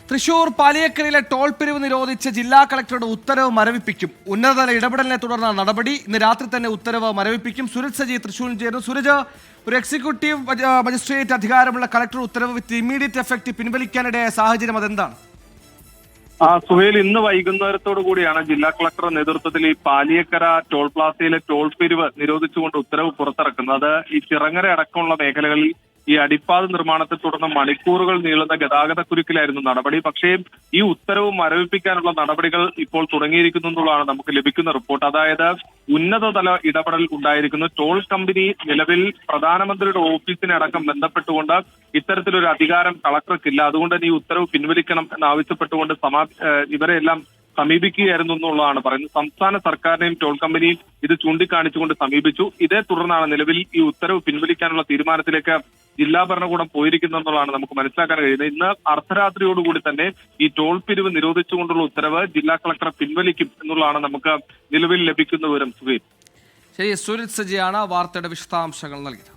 Thrissur പാലിയേക്കരയിലെ toll പിരിവ് നിരോധിച്ച് ജില്ലാ കളക്ടറുടെ ഉത്തരവ് മരവിപ്പിക്കും. ഉന്നതതല ഇടപെടലിനെ തുടർന്ന നടപടി. ഇന്ന് രാത്രി തന്നെ ഉത്തരവ് മരവിപ്പിക്കും. സുരജ് സജി തൃശൂരിൽ ചേരുന്നു. സുരജ്, ഒരു എക്സിക്യൂട്ടീവ് മജിസ്ട്രേറ്റ് അധികാരമുള്ള കളക്ടർ ഉത്തരവ് വിത്ത് ഇമ്മീഡിയറ്റ് എഫക്ട് പിൻവലിക്കാനിടയായ സാഹചര്യം അതെന്താണ്? സുഹേൽ, ഇന്ന് വൈകുന്നേരത്തോടു കൂടിയാണ് ജില്ലാ കളക്ടറുടെ നേതൃത്വത്തിൽ ഈ പാലിയേക്കര ടോൾ പ്ലാസയിലെ ടോൾ പിരിവ് നിരോധിച്ചുകൊണ്ട് ഉത്തരവ് പുറത്തിറക്കുന്നത്. ഈ ചിറങ്ങര അടക്കമുള്ള മേഖലകളിൽ ഈ അടിപ്പാത നിർമ്മാണത്തെ തുടർന്ന് മണിക്കൂറുകൾ നീളുന്ന ഗതാഗത കുരുക്കിലായിരുന്നു നടപടി. പക്ഷേ ഈ ഉത്തരവ് മരവിപ്പിക്കാനുള്ള നടപടികൾ ഇപ്പോൾ തുടങ്ങിയിരിക്കുന്നു എന്നുള്ളതാണ് നമുക്ക് ലഭിക്കുന്ന റിപ്പോർട്ട്. അതായത് ഉന്നതതല ഇടപെടൽ ഉണ്ടായിരിക്കുന്നു. ടോൾ കമ്പനി നിലവിൽ പ്രധാനമന്ത്രിയുടെ ഓഫീസിനെ അടക്കം ബന്ധപ്പെട്ടുകൊണ്ട് ഇത്തരത്തിലൊരു അധികാരം കളക്ടർക്കില്ല. അതുകൊണ്ട് തന്നെ ഈ ഉത്തരവ് പിൻവലിക്കണം എന്നാവശ്യപ്പെട്ടുകൊണ്ട് ഇവരെല്ലാം സമീപിക്കുകയായിരുന്നു എന്നുള്ളതാണ് പറയുന്നത്. സംസ്ഥാന സർക്കാരിനെയും ടോൾ കമ്പനിയും ഇത് ചൂണ്ടിക്കാണിച്ചുകൊണ്ട് സമീപിച്ചു. ഇതേ തുടർന്നാണ് നിലവിൽ ഈ ഉത്തരവ് പിൻവലിക്കാനുള്ള തീരുമാനത്തിലേക്ക് ജില്ലാ ഭരണകൂടം പോയിരിക്കുന്നതെന്നുള്ളതാണ് നമുക്ക് മനസ്സിലാക്കാൻ കഴിയുന്നത്. ഇന്ന് അർദ്ധരാത്രിയോടുകൂടി തന്നെ ഈ ടോൾ പിരിവ് നിരോധിച്ചുകൊണ്ടുള്ള ഉത്തരവ് ജില്ലാ കളക്ടർ പിൻവലിക്കും എന്നുള്ളതാണ് നമുക്ക് നിലവിൽ ലഭിക്കുന്ന വിവരം. ശരി, സുരജ് സജിയാണ് വാർത്തയുടെ വിശദാംശങ്ങൾ നൽകിയത്.